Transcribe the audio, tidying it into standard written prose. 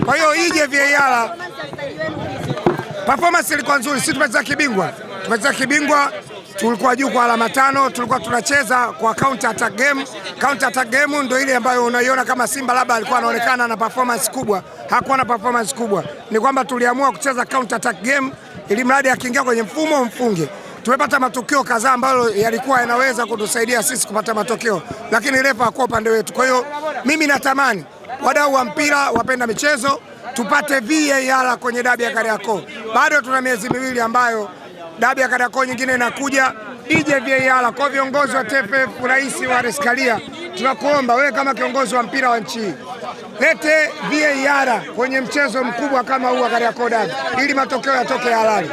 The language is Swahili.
Kwa hiyo ije VAR. Performance ilikuwa nzuri, sisi tumecheza kibingwa. Tulikuwa juu kwa alama 5, tulikuwa tunacheza kwa counter attack game. Counter attack game ndio ile ambayo unaiona kama Simba labda alikuwa anaonekana na performance kubwa. Hakuwa na performance kubwa. Ni kwamba tuliamua kucheza counter attack game ili mradi akiingia kwenye mfumo mfunge. Tumepata matokeo kadhaa ambayo yalikuwa yanaweza kutusaidia sisi kupata matokeo, lakini refa hakuwa upande wetu. Kwa hiyo mimi natamani wadau wa mpira, wapenda michezo, tupate VAR kwenye dabi ya Kariakoo. Bado tuna miezi miwili ambayo dabi ya Kariakoo nyingine inakuja, ije VAR. Kwa viongozi wa TFF, rais wa Reskalia, tunakuomba wewe kama kiongozi wa mpira wa nchi, lete VAR kwenye mchezo mkubwa kama huu wa Kariakoo dabi ili matokeo yatoke halali.